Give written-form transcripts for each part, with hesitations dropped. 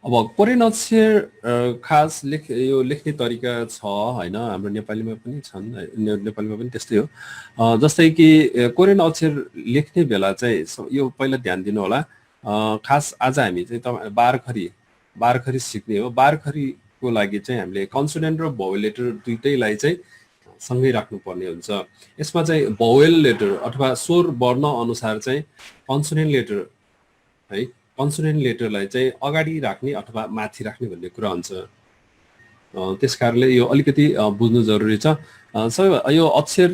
अब कोरियन अक्षर खास यो लेख्ने तरिका छ हैन, हाम्रो नेपालीमा पनि छन्, नेपालीमा पनि त्यस्तै हो। जस्तै कि कोरियन अक्षर लेख्ने बेला चाहिँ यो पहिला ध्यान दिनु होला। खास आज हामी चाहिँ बारखरी सिक्ने हो। बारखरीको लागि चाहिँ हामीले कन्सोनेन्ट र भावेल लेटर दुईटैलाई चाहिँ सँगै राख्नुपर्ने हुन्छ। यसमा चाहिँ भावेल लेटर अथवा स्वर वर्ण अनुसार चाहिँ कन्सोनेन्ट लेटर है, कन्सोनेन्ट लेटरलाई चाहिँ अगाडि राख्ने अथवा माथि राख्ने भन्ने कुरा हुन्छ। त्यस कारणले यो अलिकति बुझ्नु जरुरी छ। यो अक्षर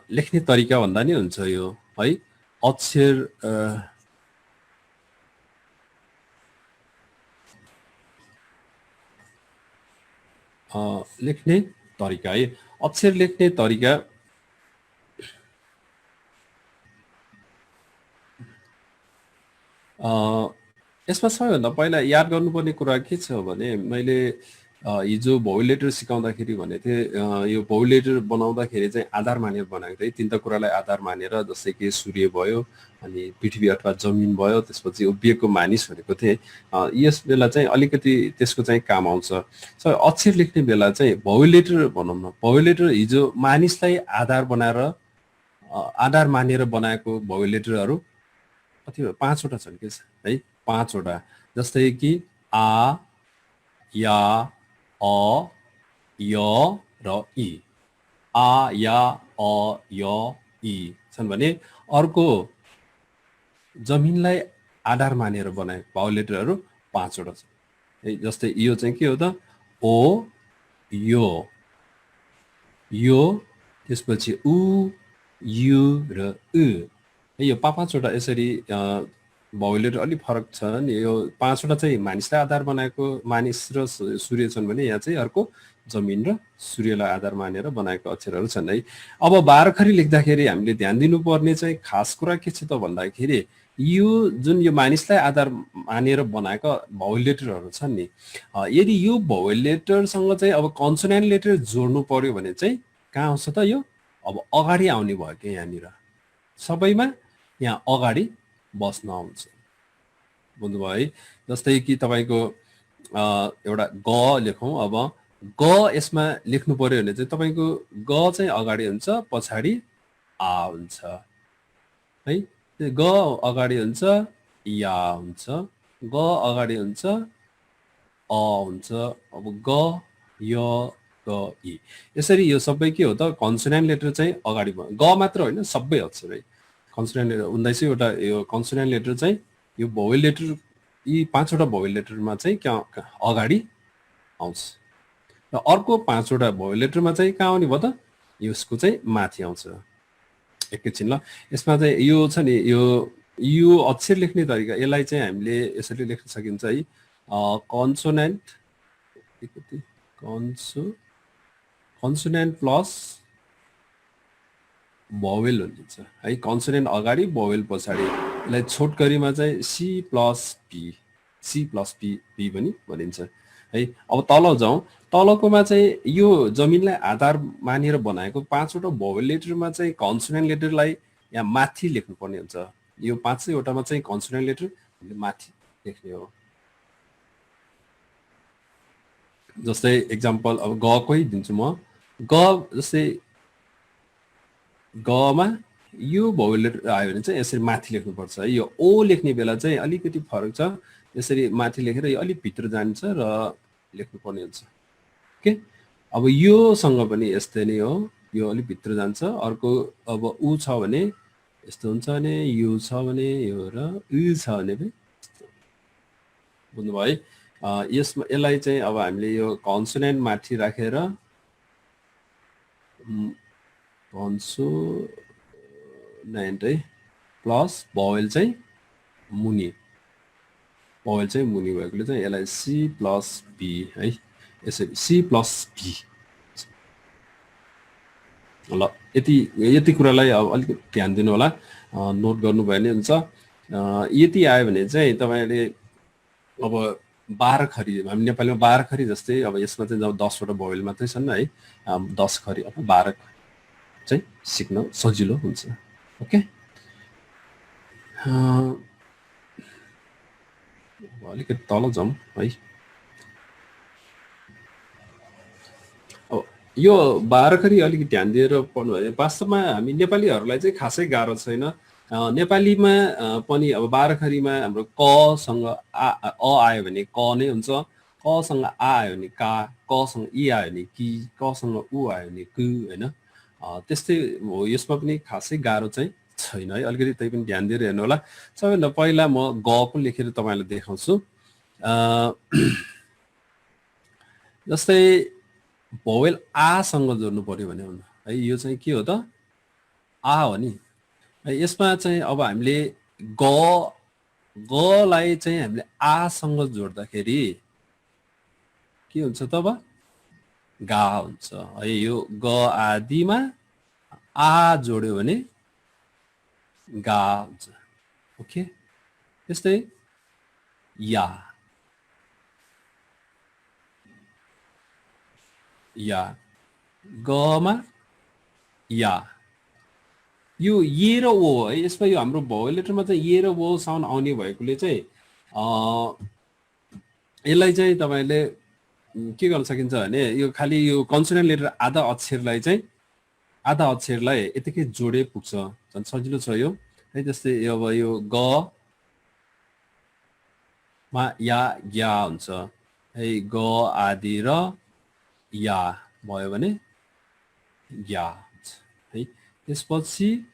लेख्ने तरिका भन्दा नि हुन्छ यो है। अक्षर लेख्ने तरिका है। अक्षर लेख्ने तरिका यसमा सबैभन्दा पहिला याद गर्नुपर्ने कुरा के छ भने मैले हिजो भावेल लेटर सिकाउँदाखेरि भनेको थिएँ यो भावेल लेटर बनाउँदाखेरि चाहिँ आधार मानेर बनाएको थिएँ। तीनटा कुरालाई आधार मानेर, जस्तै कि सूर्य भयो, अनि पृथ्वी अथवा जमिन भयो, त्यसपछि उभिएको मानिस भनेको थिएँ। यस बेला चाहिँ अलिकति त्यसको चाहिँ काम आउँछ। सो अक्षर लेख्ने बेला चाहिँ भावेल लेटर भनौँ न, भावेल लेटर हिजो मानिसलाई आधार बनाएर आधार मानेर बनाएको भावेल लेटरहरू कति हो? 5 वटा छन् के है, 5 वटा। जस्तै कि आ, या, अ, य र इ। आ, या, अ, य, इ छन् भने अर्को जमिनलाई आधार मानेर बनाएको भावेल लेटरहरू 5 वटा छन् है। जस्तै यो चाहिँ के हो त? ओ, यो, त्यसपछि उ, यु र उ है। यो 5 वटा यसरी भावेल लेटर अलिक फरक छ नि। यो 5 वटा चाहिँ मानिसलाई आधार बनाएको, मानिस र सूर्य छन् भने यहाँ चाहिँ अर्को जमिन र सूर्यलाई आधार मानेर बनाएको अक्षरहरू छन् है। अब बारखरी लेख्दाखेरि हामीले ध्यान दिनुपर्ने चाहिँ खास कुरा के छ त भन्दाखेरि यो जुन यो मानिसलाई आधार मानेर बनाएको भावेल लेटरहरू छन् नि, यदि यो भावेल लेटरसँग चाहिँ अब कन्सोनेन्ट लेटर जोड्नु पर्यो भने चाहिँ कहाँ आउँछ त? यो अब अगाडि आउने भयो कि यहाँनिर सबैमा यहाँ अगाडि बस्न आउँछ। बुझ्नुभयो है? जस्तै कि तपाईँको एउटा ग लेखौँ। अब ग यसमा लेख्नु पर्यो भने चाहिँ तपाईँको ग चाहिँ अगाडि हुन्छ, पछाडि आ हुन्छ है। ग अगाडि हुन्छ, या हुन्छ, ग अगाडि हुन्छ, अ हुन्छ। अब ग, य, ग, इ यसरी यो सबै के हो त? कन्सोनेन्ट लेटर चाहिँ अगाडि भयो। ग मात्र होइन, सबै अक्षर है। कन्सोनेन्ट लेटर 19 वटा यो कन्सोनेन्ट लेटर चाहिँ यो भावेल लेटर, यी 5 वटा भावेल लेटरमा चाहिँ अगाडि आउँछ र अर्को 5 वटा भावेल लेटरमा चाहिँ कहाँ आउने भयो त? यसको चाहिँ माथि आउँछ। एकैछिन ल, यसमा चाहिँ यो छ नि, यो अक्षर लेख्ने तरिका, यसलाई चाहिँ हामीले यसरी लेख्न सकिन्छ है। कन्सोनेन्ट प्लस भावेल भनिन्छ है। कन्सोनेन्ट अगाडि, भावेल पछाडि। यसलाई छोटकरीमा चाहिँ सी प्लस पी पनि भनिन्छ है। अब तल जाउँ। तलकोमा चाहिँ यो जमिनलाई आधार मानेर बनाएको 5 वटा भावेल लेटरमा चाहिँ कन्सोनेन्ट लेटरलाई यहाँ माथि लेख्नुपर्ने हुन्छ। यो 5 वटामा चाहिँ कन्सोनेन्ट लेटर माथि लेख्ने हो। जस्तै एक्जाम्पल अब गकै दिन्छु म। ग जस्तै गमा यो भावेल लेटर आयो भने चाहिँ यसरी माथि लेख्नुपर्छ है। यो ओ लेख्ने बेला चाहिँ अलिकति फरक छ। यसरी माथि लेखेर यो अलिक भित्र जान्छ र लेख्नुपर्ने हुन्छ के। अब योसँग पनि यस्तै नै हो, यो अलिक भित्र जान्छ। अर्को अब उ छ भने यस्तो हुन्छ भने, यु छ भने यो र उ छ भने पनि बुझ्नुभयो है। यसलाई चाहिँ अब हामीले यो कन्सोनेन्ट माथि राखेर कन्सोनेन्ट है प्लस भावेल चाहिँ मुनि, भावेल चाहिँ मुनि भएकोले चाहिँ यसलाई सी प्लस बी है। यसरी सी प्लस बी ल। यति कुरालाई अब अलिक ध्यान दिनु होला, नोट गर्नुभयो भने हुन्छ। यति आयो भने चाहिँ तपाईँले अब बारखरी, हामी नेपालीमा बारखरी जस्तै, अब यसमा चाहिँ जब 10 वटा भावेल मात्रै छन् है, 10 खरी अब 12 चाहिँ सिक्न सजिलो हुन्छ। ओके, अलिकति तल जाउँ है। अब यो बाह्रखरी अलिकति ध्यान दिएर पढ्नु भयो। वास्तवमा हामी नेपालीहरूलाई चाहिँ खासै गाह्रो छैन। नेपालीमा पनि अब बाह्रखरीमा हाम्रो कसँग अ आयो भने क नै हुन्छ, कसँग आ आयो भने का, कसँग इ आयो भने कि, कसँग उ आयो भने कु होइन। त्यस्तै हो, यसमा पनि खासै गाह्रो चाहिँ छैन है। अलिकति त्यही पनि ध्यान दिएर हेर्नु होला। सबैभन्दा पहिला म ग पो लेखेर तपाईँलाई देखाउँछु। जस्तै भोवेल आसँग जोड्नु पर्यो भने है, यो चाहिँ के हो त? आ हो नि। यसमा चाहिँ अब हामीले गलाई चाहिँ हामीले आसँग जोड्दाखेरि के हुन्छ त? अब गा हुन्छ है। यो ग आदिमा आ जोड्यो भने गा हुन्छ। ओके, त्यस्तै या या गमा या, यो ये र ओ है। यसमा यो हाम्रो भोवेल लेटरमा चाहिँ ये र ओ साउन्ड आउने भएकोले चाहिँ यसलाई चाहिँ तपाईँले के गर्न सकिन्छ भने यो खालि यो कन्सोनेन्ट लेटर आधा अक्षरलाई यतिकै जोडे पुग्छ। झन् सजिलो छ यो है। जस्तै अब यो ग मा या या हुन्छ है। ग आदि र या भयो भने या हुन्छ है। त्यसपछि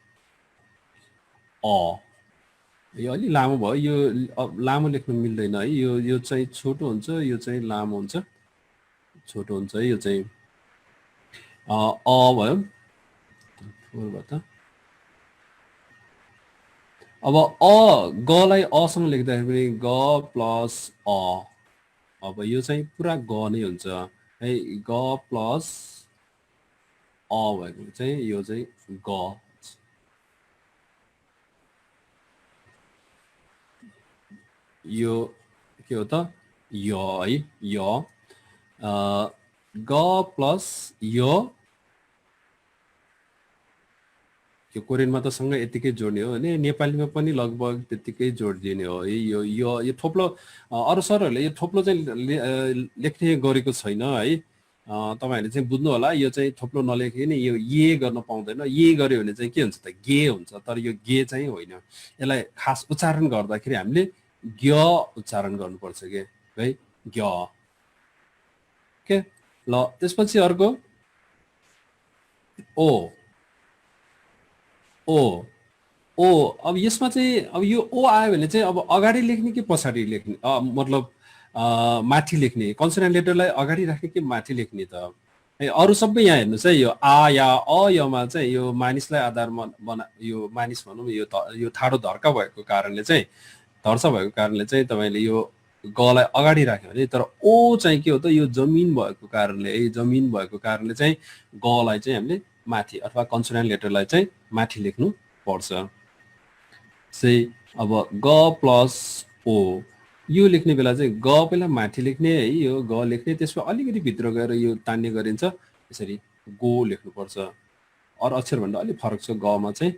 अ, यो अलि लामो भयो। यो लामो लेख्नु मिल्दैन है। यो चाहिँ छोटो हुन्छ, यो चाहिँ लामो हुन्छ, छोटो हुन्छ है। यो चाहिँ भयो। अब गलाई असँग लेख्दाखेरि ग प्लस अ, अब यो चाहिँ पुरा ग नै हुन्छ है। ग प्लस अ भएको चाहिँ यो चाहिँ ग। यो के हो त? यो है। यो ग प्लस यो कोरियनमा त सँगै यतिकै जोड्ने हो भने नेपालीमा पनि लगभग त्यतिकै जोडिदिने हो है। यो थोप्लो अरू सरहरूले यो थोप्लो चाहिँ लेख्ने गरेको छैन है। तपाईँहरूले चाहिँ बुझ्नु होला। यो चाहिँ थोप्लो नलेखिकन यो ये गर्न पाउँदैन। ये गर्यो भने चाहिँ के हुन्छ त? गे हुन्छ। तर यो गे चाहिँ होइन। यसलाई खास उच्चारण गर्दाखेरि हामीले ग्य उच्चारण गर्नुपर्छ के है। ग्य। के ल, त्यसपछि अर्को ओ ओ ओ। अब यसमा चाहिँ अब यो ओ आयो भने चाहिँ अब अगाडि लेख्ने कि पछाडि लेख्ने? मतलब माथि लेख्ने? कन्सोनेन्ट लेटरलाई अगाडि राख्ने कि माथि लेख्ने त? है, अरू सबै यहाँ हेर्नुहोस् है। यो आ या अ यमा चाहिँ यो मानिसलाई आधार यो मानिस भनौँ, यो ठाडो धर्का भएको कारणले चाहिँ, धर्सा भएको कारणले चाहिँ तपाईँले यो गलाई अगाडि राख्यो भने, तर ओ चाहिँ के हो त? यो जमिन भएको कारणले जमिन भएको कारणले चाहिँ गलाई चाहिँ हामीले माथि अथवा कन्सोनेन्ट लेटरलाई चाहिँ माथि लेख्नु पर्छ। चाहिँ अब ग प्लस ओ, यो लेख्ने बेला चाहिँ ग पहिला माथि लेख्ने है। यो ग लेख्ने, त्यसमा अलिकति भित्र गएर यो तान्ने गरिन्छ। यसरी गो लेख्नुपर्छ। अरू अक्षरभन्दा अलिक फरक छ गमा चाहिँ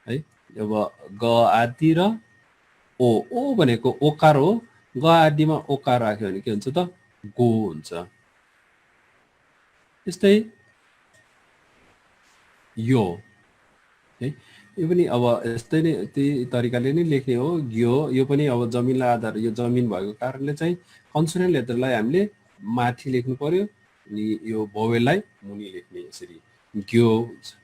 है। अब ग आदि र ओ, ओ भनेको ओकार हो। ग आदिमा ओकार राख्यो भने के हुन्छ त? गो हुन्छ। त्यस्तै यो है, यो पनि अब यस्तै नै त्यही तरिकाले नै लेख्ने हो। ग्यो, यो पनि अब जमिनलाई आधार, यो जमिन भएको कारणले चाहिँ कन्सोनेन्ट लेटरलाई हामीले माथि लेख्नु पर्यो अनि यो भोवेललाई मुनि लेख्ने। यसरी ग्यो हुन्छ।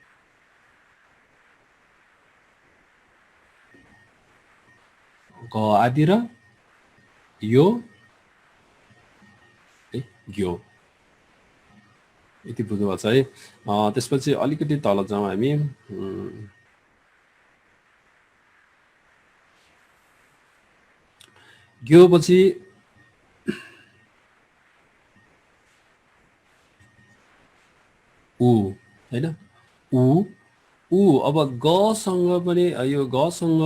ग आदि र यो है, ग्यो। यति बुझ्नुभएको छ है। त्यसपछि अलिकति तल जाउँ हामी। ग्यो पछि ऊ होइन। ऊ ऊ अब गसँग पनि यो गसँग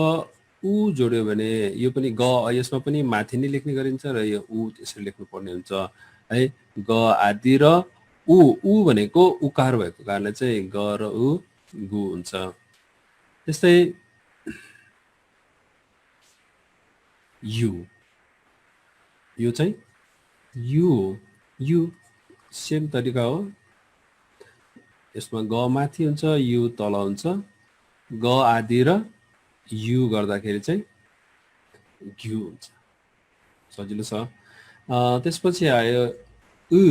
ऊ जोड्यो भने यो पनि ग, यसमा पनि माथि नै लेख्ने गरिन्छ र यो ऊ त्यसरी लेख्नुपर्ने हुन्छ है। ग आदि र ऊ, ऊ भनेको उकार भएको कारणले चाहिँ ग र ऊ गु हुन्छ। त्यस्तै यु यो चाहिँ यु सेम तरिका हो। यसमा ग माथि हुन्छ, यु तल हुन्छ। ग आदि र यु गर्दाखेरि चाहिँ घ्यु हुन्छ। सजिलो छ। त्यसपछि आयो उ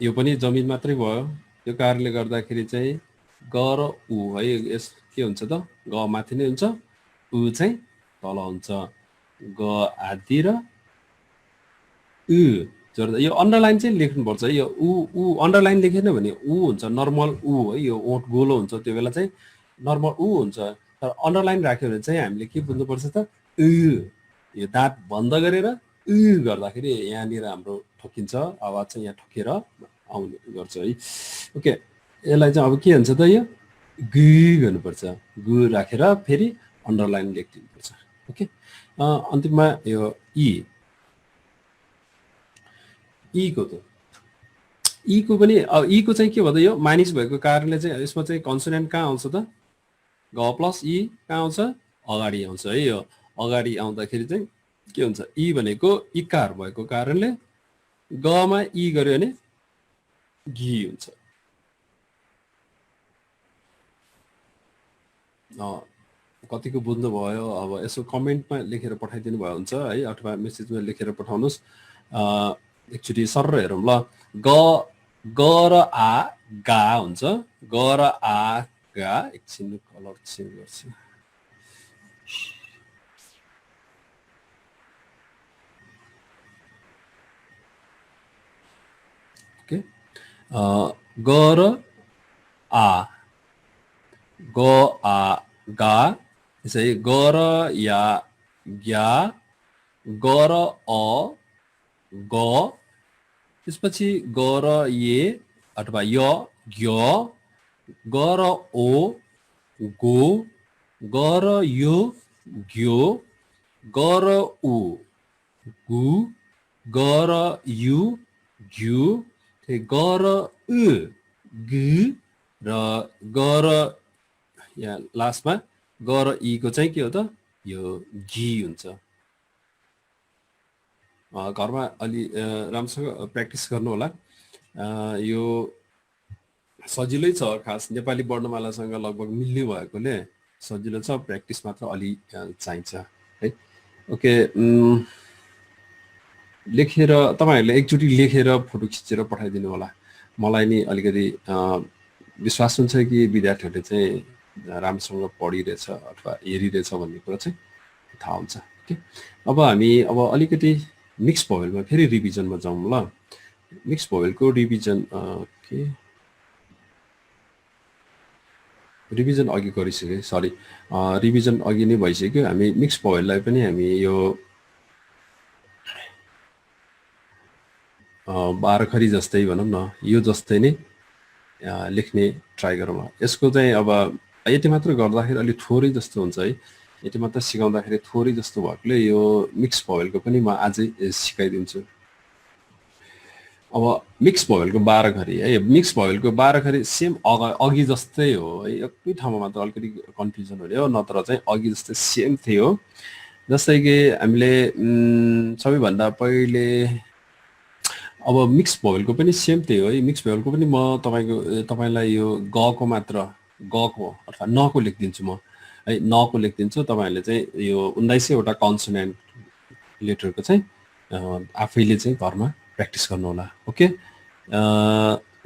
यो पनि जमिन मात्रै भयो। यो कारणले गर्दाखेरि चाहिँ ग र उ है, यस के हुन्छ त, ग माथि नै हुन्छ, उ चाहिँ तल हुन्छ। ग आदि र उ जोड्दा यो अन्डरलाइन चाहिँ लेख्नुपर्छ है। यो उ अन्डरलाइन लेखेन भने उ हुन्छ, नर्मल उ है। यो ओठ गोलो हुन्छ, त्यो बेला चाहिँ नर्मल उ हुन्छ। तर अन्डरलाइन राख्यो भने चाहिँ हामीले के बुझ्नुपर्छ त, उ। यो दाँत बन्द गरेर उ गर्दाखेरि यहाँनिर हाम्रो ठोकिन्छ, आवाज चाहिँ यहाँ ठोकेर आउने गर्छ है। ओके, यसलाई चाहिँ अब के हुन्छ त, यो गु गर्नुपर्छ। गु राखेर फेरि अन्डरलाइन लेखिदिनुपर्छ। ओके, अन्तिममा यो ईको त ईको पनि ईको चाहिँ के भन्दा यो माइनस भएको कारणले चाहिँ यसमा चाहिँ कन्सोनेन्ट कहाँ आउँछ त, ग प्लस ई कहाँ आउँछ, अगाडि आउँछ है। यो अगाडि आउँदाखेरि चाहिँ के हुन्छ, ई भनेको इकार भएको कारणले गमा ई गर्यो भने घी हुन्छ। कतिको बुझ्नुभयो? अब यसो कमेन्टमा लेखेर पठाइदिनु भयो हुन्छ है, अथवा मेसेजमा लेखेर पठाउनुहोस्। एकचोटि सर हेरौँ ल। ग र आ गा हुन्छ। ग र आ गा। एकछिन कलर चेन्ज गर्छु। ओके, ग र आ, ग आ गा। यसै ग र या ग्या, ग र अ ग, त्यसपछि ग र ये अथवा य ग्य, ग र ओ गो, ग र यो ग्यो, ग र उ गु, ग र यु घ्यु, ग र उ गु, र ग र यहाँ लास्टमा ग र ईको चाहिँ के हो त, यो घी हुन्छ। घरमा अलि राम्रोसँग प्र्याक्टिस गर्नु होला। यो सजिलै छ, खास नेपाली वर्णमालासँग लगभग मिल्ने भएकोले सजिलो छ, प्र्याक्टिस मात्र अलि चाहिन्छ है। ओके, लेखेर तपाईँहरूले एकचोटि लेखेर फोटो खिचेर पठाइदिनु होला। मलाई नि अलिकति विश्वास हुन्छ कि विद्यार्थीहरूले चाहिँ राम्रोसँग पढिरहेछ अथवा हेरिरहेछ भन्ने कुरा चाहिँ थाहा हुन्छ। ओके, अब हामी अलिकति मिक्स भोवेलमा फेरि रिभिजनमा जाउँ ल। मिक्स भोवेलको रिभिजन रिभिजन अघि गरिसक्यो, सरी, रिभिजन अघि नै भइसक्यो। हामी मिक्स भोवेललाई पनि हामी यो 12 खरी जस्तै भनौँ न, यो जस्तै नै लेख्ने ट्राई गरौँ। यसको चाहिँ अब यति मात्र गर्दाखेरि अलिक थोरै जस्तो हुन्छ है। यति मात्र सिकाउँदाखेरि थोरै जस्तो भएकोले यो मिक्स भोवेलको पनि म आजै सिकाइदिन्छु। अब मिक्स भोवेलको 12 खरी है। मिक्स भोवेलको 12 खरी सेम अघि जस्तै हो है। एकै ठाउँमा मात्र अलिकति कन्फ्युजन हुने हो, नत्र चाहिँ अघि जस्तै सेम थियो। जस्तै कि हामीले सबैभन्दा पहिले अब मिक्स भोवेलको पनि सेम त्यही हो है। मिक्स भोवेलको पनि म तपाईँलाई यो गको मात्र, गको अथवा नको लेखिदिन्छु म है। नको लेखिदिन्छु, तपाईँहरूले चाहिँ यो 1900वटा कन्सोनेन्ट लेटरको चाहिँ आफैले चाहिँ घरमा प्र्याक्टिस गर्नु होला। ओके,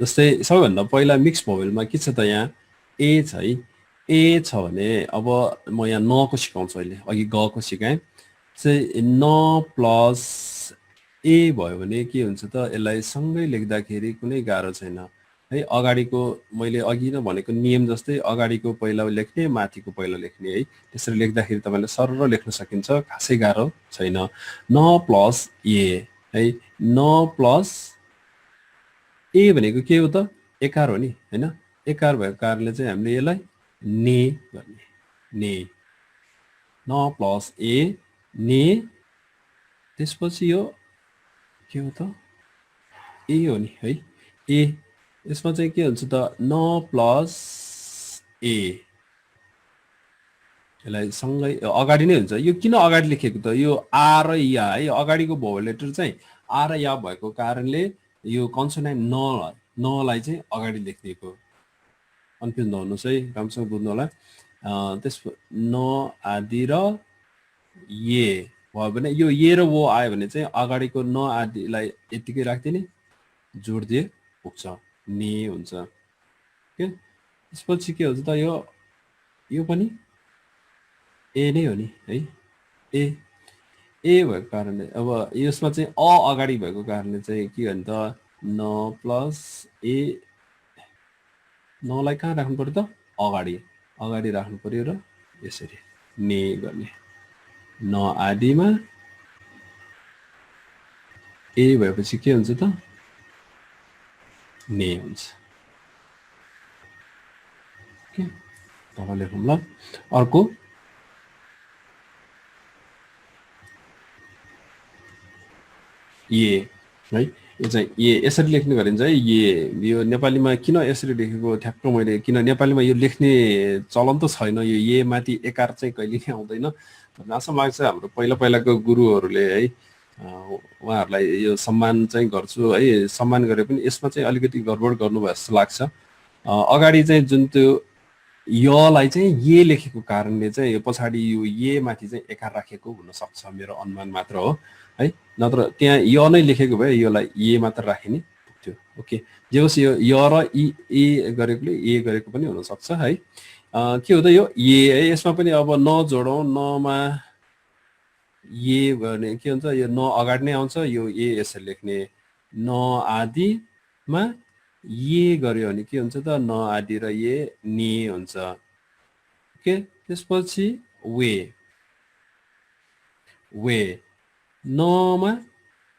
जस्तै सबैभन्दा पहिला मिक्स भोवेलमा के छ त, यहाँ ए छ है। ए छ भने अब म यहाँ नको सिकाउँछु अहिले, अघि गको सिकाएँ चाहिँ न प्लस ए भयो भने के हुन्छ त, यसलाई सँगै लेख्दाखेरि कुनै गाह्रो छैन है। अगाडिको मैले अघि नै भनेको नियम जस्तै अगाडिको पहिला लेख्ने, माथिको पहिला लेख्ने है। त्यसरी लेख्दाखेरि तपाईँले सरर लेख्न सकिन्छ, खासै गाह्रो छैन। न प्लस ए है। न प्लस ए भनेको के हो त, एकार हो नि होइन। एकार भएको कारणले चाहिँ हामीले यसलाई ने गर्ने, ने। न प्लस ए ने, त्यसपछि यो के हो त, ए हो नि है। ए, यसमा चाहिँ के हुन्छ त, न प्लस ए यसलाई सँगै अगाडि नै हुन्छ। यो किन अगाडि लेखेको त, यो आ र या है, अगाडिको भावल लेटर चाहिँ आ र या भएको कारणले यो कन्सोनेन्ट नलाई चाहिँ अगाडि लेखिदिएको। कन्फ्युज नहुनुहोस् है, राम्रोसँग बुझ्नु होला। त्यस न आदि र ये भयो भने यो ये र वो आयो भने चाहिँ अगाडिको न आदिलाई यतिकै राखिदिने, जोडिदिए पुग्छ, ने हुन्छ के। त्यसपछि के हुन्छ त, यो पनि ए नै हो नि है, ए भएको कारणले अब यसमा चाहिँ अ अगाडि भएको कारणले चाहिँ के भने त न प्लस ए, नलाई कहाँ राख्नु पर्यो त, अगाडि राख्नु पर्यो र यसरी ने गर्ने। न आदिमा ए भएपछि के हुन्छ त, ने हुन्छ। के तल लेखौँ ल। अर्को ये है, यो चाहिँ ये यसरी लेख्ने गरिन्छ है। यो नेपालीमा किन यसरी लेखेको ठ्याक्क मैले, किन नेपालीमा यो लेख्ने चलन त छैन, यो ये माथि एकार चाहिँ कहिले नै आउँदैन। जहाँसम्म लाग्छ हाम्रो पहिलाको गुरुहरूले है, उहाँहरूलाई यो सम्मान चाहिँ गर्छु है, सम्मान गरे पनि यसमा चाहिँ अलिकति गडबड गर्नुभयो जस्तो लाग्छ। अगाडि चाहिँ जुन त्यो यलाई चाहिँ ये लेखेको कारणले चाहिँ यो पछाडि यो ये माथि चाहिँ एकार राखेको हुनसक्छ, मेरो अनुमान मात्र हो है। नत्र त्यहाँ य नै लेखेको भए योलाई ये मात्र राखिने पुग्थ्यो। ओके, जे होस् यो य र ए गरेकोले ए गरेको पनि हुनसक्छ है। के हो त यो ये है, यसमा पनि अब नजोडौँ, नमा ये भने के हुन्छ, यो न अगाडि नै आउँछ, यो ए यसरी लेख्ने। न आदिमा ये गर्यो भने के हुन्छ त, न आदि र ये ने हुन्छ। ओके, त्यसपछि वे नमा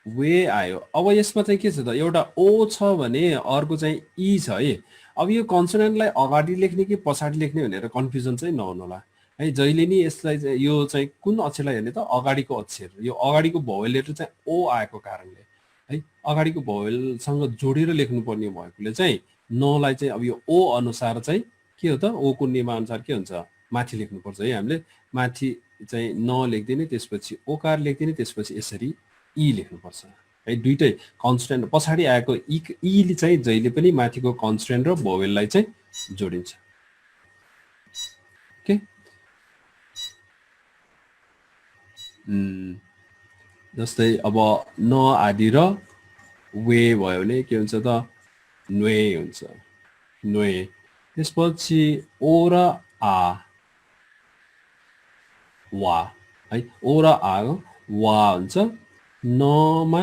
वे आयो। अब यसमा चाहिँ के छ त, एउटा ओ छ भने अर्को चाहिँ ई छ है। अब यो कन्सोनेन्टलाई अगाडि लेख्ने कि पछाडि लेख्ने भनेर कन्फ्युजन चाहिँ नहुनु होला है। जहिले नि यसलाई चाहिँ यो चाहिँ कुन अक्षरलाई हेर्ने त, अगाडिको अक्षर, यो अगाडिको भावेल लेटर चाहिँ ओ आएको कारणले है, अगाडिको भावेलसँग जोडेर लेख्नुपर्ने भएकोले चाहिँ नलाई चाहिँ अब यो ओ अनुसार चाहिँ के हो त, ओ को नियमअनुसार के हुन्छ, माथि लेख्नुपर्छ है। हामीले माथि चाहिँ न लेख्दिने, त्यसपछि ओकार लेख्दिने, त्यसपछि यसरी ई लेख्नुपर्छ है। दुइटै कन्स्टेन्ट पछाडि आएको ई चाहिँ जहिले पनि माथिको कन्स्टेन्ट र भोवेललाई चाहिँ जोडिन्छ। ओके, जस्तै अब न आदि र वे भयो भने के हुन्छ त, न्वे हुन्छ, न्वे। त्यसपछि ओ र आ, वा है, ओ र आ वा हुन्छ। नमा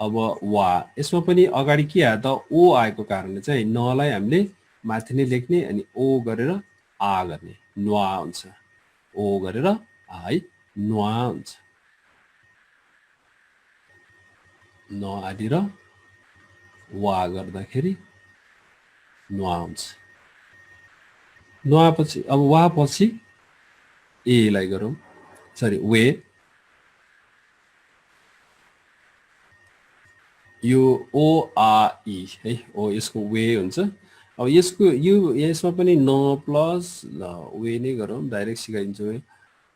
अब वा, यसमा पनि अगाडि के आयो त, ओ आएको कारणले चाहिँ नलाई हामीले माथि नै लेख्ने, अनि ओ गरेर आ गर्ने, नुवा हुन्छ। ओ गरेर आ है, नुवा हुन्छ। न आदि र वा गर्दाखेरि नुवा हुन्छ। नुवा पछि अब वा पछि एलाई गरौँ, सरी वे, यो ओ आ ई है, ओ यसको वे हुन्छ। अब यसको यसमा पनि न प्लस वे नै गरौँ, डाइरेक्ट सिकाइदिन्छु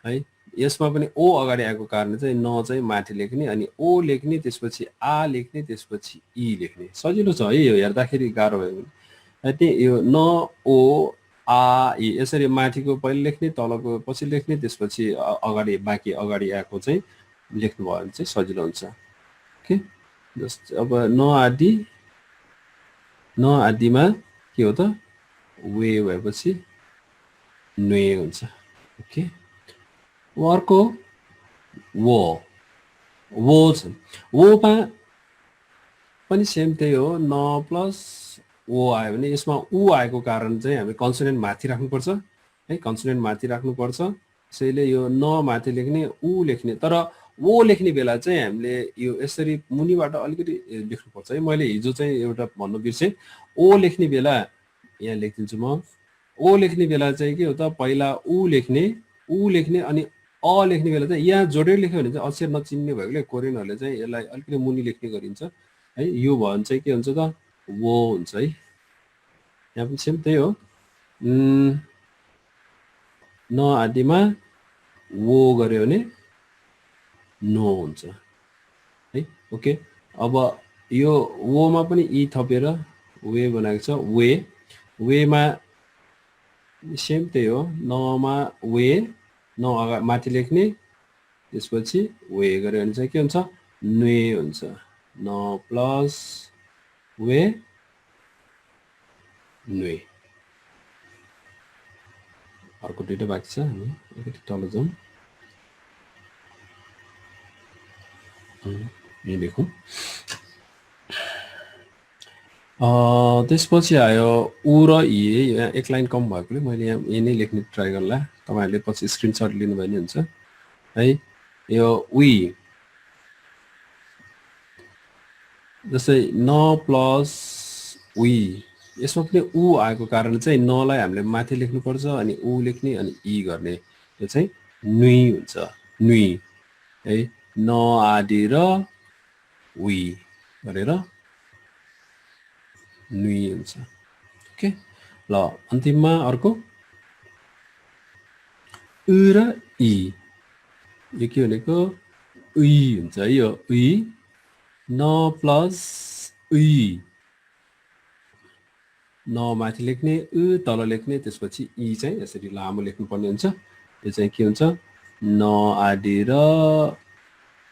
है। यसमा पनि ओ अगाडि आएको कारणले चाहिँ न चाहिँ माथि लेख्ने, अनि ओ लेख्ने, त्यसपछि आ लेख्ने, त्यसपछि ई लेख्ने। सजिलो छ है यो, हेर्दाखेरि गाह्रो भयो भने त्यही यो न ओ आ ई यसरी माथिको पहिले लेख्ने, तलको पछि लेख्ने, त्यसपछि अगाडि बाँकी अगाडि आएको चाहिँ लेख्नुभयो भने चाहिँ सजिलो हुन्छ। ओके, जस्ट अब न आदिमा के हो त, वे भएपछि न्वे हुन्छ। ओके, अर्को वो छ, वोमा पनि सेम त्यही हो, न प्लस ओ आयो भने यसमा ऊ आएको कारण चाहिँ हामी कन्सोनेन्ट माथि राख्नुपर्छ है, कन्सोनेन्ट माथि राख्नुपर्छ। त्यसैले यो न माथि लेख्ने, ऊ लेख्ने, तर वो लेख्ने बेला चाहिँ हामीले यो यसरी मुनिबाट अलिकति लेख्नुपर्छ है। मैले हिजो चाहिँ एउटा भन्नु बिर्सेँ, ओ लेख्ने बेला यहाँ लेखिदिन्छु म। ओ लेख्ने बेला चाहिँ के हो त, पहिला ऊ लेख्ने अनि अ लेख्ने बेला चाहिँ यहाँ जोडेर लेख्यो भने चाहिँ अक्षर नचिन्ने भएकोले कोरियनहरूले चाहिँ यसलाई अलिकति मुनि लेख्ने गरिन्छ है। यो भयो भने चाहिँ के हुन्छ त, वो हुन्छ है। यहाँ पनि सेम त्यही हो। न आदिमा वो गर्यो भने नो हुन्छ है। ओके, अब यो वोमा पनि ई थपेर वे बनाएको छ, वेमा सेम त्यही हो, नमा वे, न माथि लेख्ने, त्यसपछि वे गर्यो भने चाहिँ के हुन्छ, न्वे हुन्छ। न प्लस वे न्वे। अर्को दुईटा बाँकी छ, हामी अलिकति तल जाउँ, यही लेखौँ। त्यसपछि आयो ऊ र इ, यहाँ एक लाइन कम भएकोले मैले यहाँ यही नै लेख्ने ट्राई गर्ला, तपाईँहरूले पछि स्क्रिनसट लिनुभयो भने हुन्छ है। यो वी जस्तै न प्लस वी, यसमा पनि ऊ आएको कारण चाहिँ नलाई हामीले माथि लेख्नुपर्छ, अनि ऊ लेख्ने, अनि इ गर्ने, यो चाहिँ नुई हुन्छ, नुई है। न आदि र वी गरेर नुई हुन्छ। ओके, ल अन्तिममा अर्को उ र इ, यो के भनेको उइ हुन्छ है, यो उइ, न प्लस उइ, न माथि लेख्ने, उ तल लेख्ने, त्यसपछि इ चाहिँ यसरी लामो लेख्नुपर्ने हुन्छ। यो चाहिँ के हुन्छ, न आदि र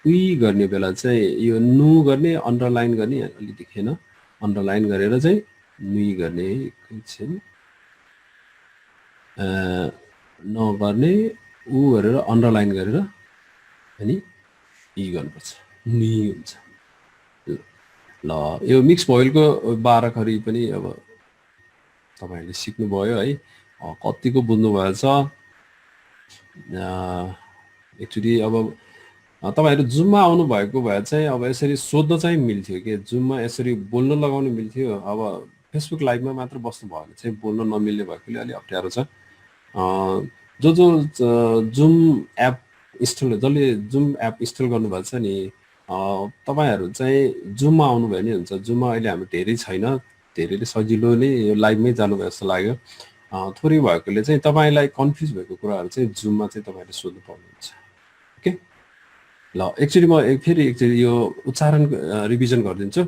उइ गर्ने बेला चाहिँ यो नु गर्ने, अन्डरलाइन गर्ने, अलि देखेन, अन्डरलाइन गरेर चाहिँ नुई गर्ने, एकैछिन नगर्ने, ऊ गरेर अन्डरलाइन गरेर अनि इ गर्नुपर्छ, नुई हुन्छ। ल यो मिक्स भोइलको 12 खरी पनि अब तपाईँहरूले सिक्नुभयो है, कतिको बुझ्नुभएछ। एक्चुअली अब तपाईँहरू जुममा आउनुभएको भए चाहिँ अब यसरी सोध्न चाहिँ मिल्थ्यो कि, जुममा यसरी बोल्न लगाउनु मिल्थ्यो। अब फेसबुक लाइभमा मात्र बस्नु भयो भने चाहिँ बोल्न नमिल्ने भएकोले अलि अप्ठ्यारो छ। जो जुम एप इन्स्टल, जसले जुम एप इन्स्टल गर्नुभएको छ नि, तपाईँहरू चाहिँ जुममा आउनुभयो भने हुन्छ। जुममा अहिले हामी धेरै छैन, धेरैले सजिलो नै यो लाइभमै जानुभयो जस्तो लाग्यो। थोरै भएकोले चाहिँ तपाईँलाई कन्फ्युज भएको कुराहरू चाहिँ जुममा चाहिँ तपाईँहरूले सोध्नु पाउनुहुन्छ। ओके, ल एकचोटि म फेरि एकचोटि यो उच्चारण रिभिजन गरिदिन्छु।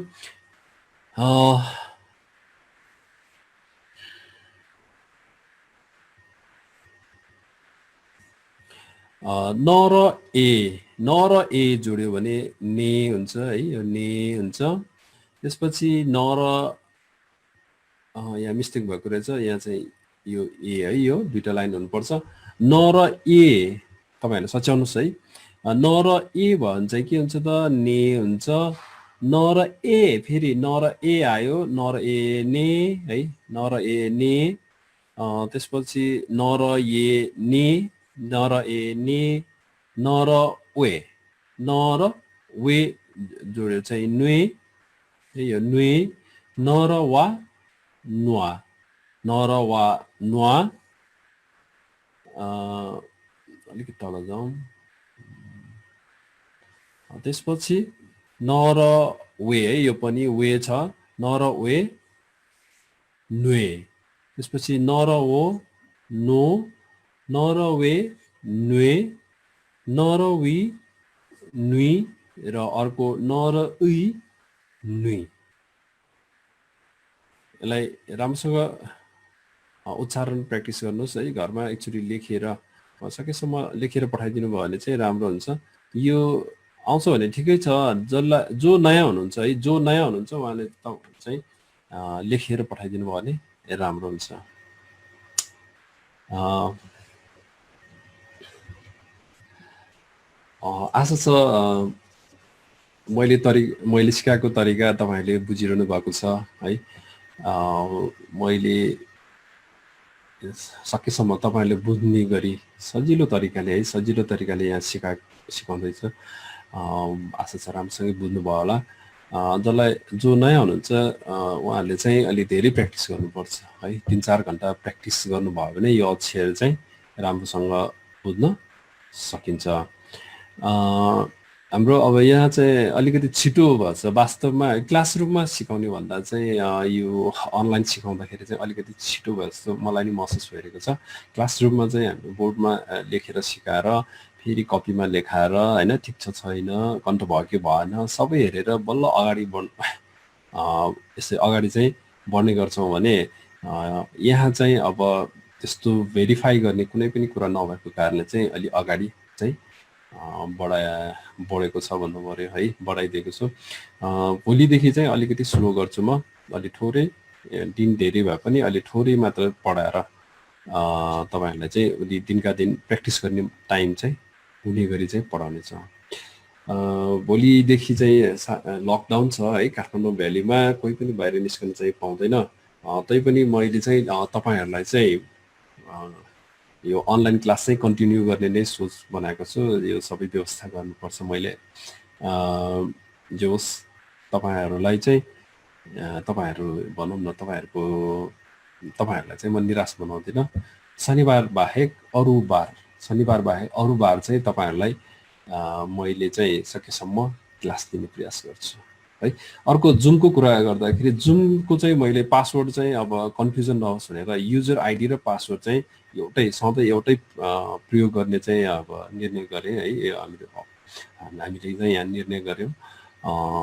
न र ए, न र ए जोड्यो भने ने हुन्छ है, यो ने हुन्छ। त्यसपछि न र, यहाँ मिस्टेक भएको रहेछ, यहाँ चाहिँ यो ए है, यो दुईटा लाइन हुनुपर्छ। न र ए तपाईँहरूले सच्याउनुहोस् है, न र ए भयो भने चाहिँ के हुन्छ त, ने हुन्छ। न र ए, फेरि न र ए आयो, न र ए ने है, न र ए ने। त्यसपछि न र ए ने, न र ए ने, न र वे, न र वे जोड्यो चाहिँ नुए, यो नुए। न र वा नुवा, न र वा नुवा। अलिकति तल जाउँ, त्यसपछि न र वे है, यो पनि वे छ, न र वे नुए। त्यसपछि न र वो नो, न र वे नुए, न र वी नुई, र अर्को न र उइ नुई। यसलाई राम्रोसँग उच्चारण प्र्याक्टिस गर्नुहोस् है, घरमा एकचोटि लेखेर, सकेसम्म लेखेर पठाइदिनु भयो भने चाहिँ राम्रो हुन्छ। यो आउँछ भने ठिकै छ, जसलाई जो नयाँ हुनुहुन्छ है, जो नयाँ हुनुहुन्छ उहाँले चाहिँ लेखेर पठाइदिनु भयो भने राम्रो हुन्छ। आशा छ मैले सिकाएको तरिका तपाईँहरूले बुझिरहनु भएको छ है। मैले सकेसम्म तपाईँहरूले बुझ्ने गरी सजिलो तरिकाले यहाँ सिकाउँदैछु। आशा छ राम्रोसँगै बुझ्नुभयो होला। जसलाई जो नयाँ हुनुहुन्छ उहाँहरूले चाहिँ अलि धेरै प्र्याक्टिस गर्नुपर्छ है, 3-4 घन्टा प्र्याक्टिस गर्नुभयो भने यो अक्षर चाहिँ राम्रोसँग बुझ्न सकिन्छ। हाम्रो अब यहाँ चाहिँ अलिकति छिटो भएछ वास्तवमा क्लासरुममा सिकाउने भन्दा चाहिँ यो अनलाइन सिकाउँदाखेरि चाहिँ अलिकति छिटो भयो जस्तो मलाई नि महसुस भइरहेको छ। क्लासरुममा चाहिँ हामी बोर्डमा लेखेर सिकाएर फेरि कपीमा लेखाएर होइन ठिक छ छैन कन्ठ भयो कि भएन सबै हेरेर बल्ल अगाडि यसै अगाडि चाहिँ बढ्ने गर्छौँ भने यहाँ चाहिँ अब त्यस्तो भेरिफाई गर्ने कुनै पनि कुरा नभएको कारणले चाहिँ अलि अगाडि चाहिँ बढेको छ भन्नु पऱ्यो है, बढाइदिएको छु। भोलिदेखि चाहिँ अलिकति स्लो गर्छु म, अलि थोरै दिन धेरै भए पनि अलि थोरै मात्र पढाएर तपाईँहरूलाई चाहिँ दिनका दिन प्र्याक्टिस गर्ने टाइम चाहिँ हुने गरी चाहिँ पढाउने छ। भोलिदेखि चाहिँ लकडाउन छ है काठमाडौँ भ्यालीमा, कोही पनि बाहिर निस्कन चाहिँ पाउँदैन। तैपनि मैले चाहिँ तपाईँहरूलाई चाहिँ यो अनलाइन क्लास चाहिँ कन्टिन्यू गर्ने नै सोच बनाएको छु। यो सबै व्यवस्था गर्नुपर्छ मैले। जे होस् तपाईँहरूलाई चाहिँ तपाईँहरू भनौँ न तपाईँहरूलाई चाहिँ म निराश बनाउँदिनँ। शनिबार बाहेक अरू बार चाहिँ तपाईँहरूलाई मैले चाहिँ सकेसम्म क्लास दिने प्रयास गर्छु है। अर्को जुमको कुरा गर्दाखेरि जुमको चाहिँ मैले पासवर्ड चाहिँ अब कन्फ्युजन नहोस् भनेर युजर आइडी र पासवर्ड चाहिँ सधैँ एउटै प्रयोग गर्ने चाहिँ अब निर्णय गरेँ है। हामीले चाहिँ यहाँ निर्णय गऱ्यौँ।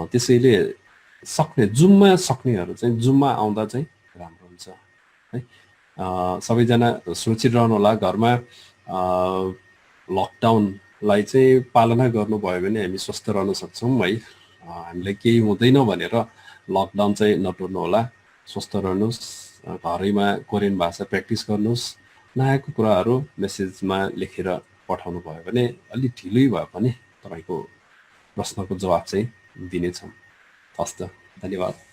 त्यसैले जुममा सक्नेहरू चाहिँ जुममा आउँदा चाहिँ राम्रो हुन्छ है। सबैजना सुरक्षित रहनु होला। घरमा लकडाउनलाई चाहिँ पालना गर्नुभयो भने हामी स्वस्थ रहन सक्छौँ है। हामीलाई केही हुँदैन भनेर लकडाउन चाहिँ नटोर्नु होला। स्वस्थ रहनुहोस्, घरैमा कोरियन भाषा प्र्याक्टिस गर्नुहोस्। नआएको कुराहरू मेसेजमा लेखेर पठाउनु भयो भने अलिक ढिलै भए पनि तपाईँको प्रश्नको जवाब चाहिँ दिनेछौँ। हस् त, धन्यवाद।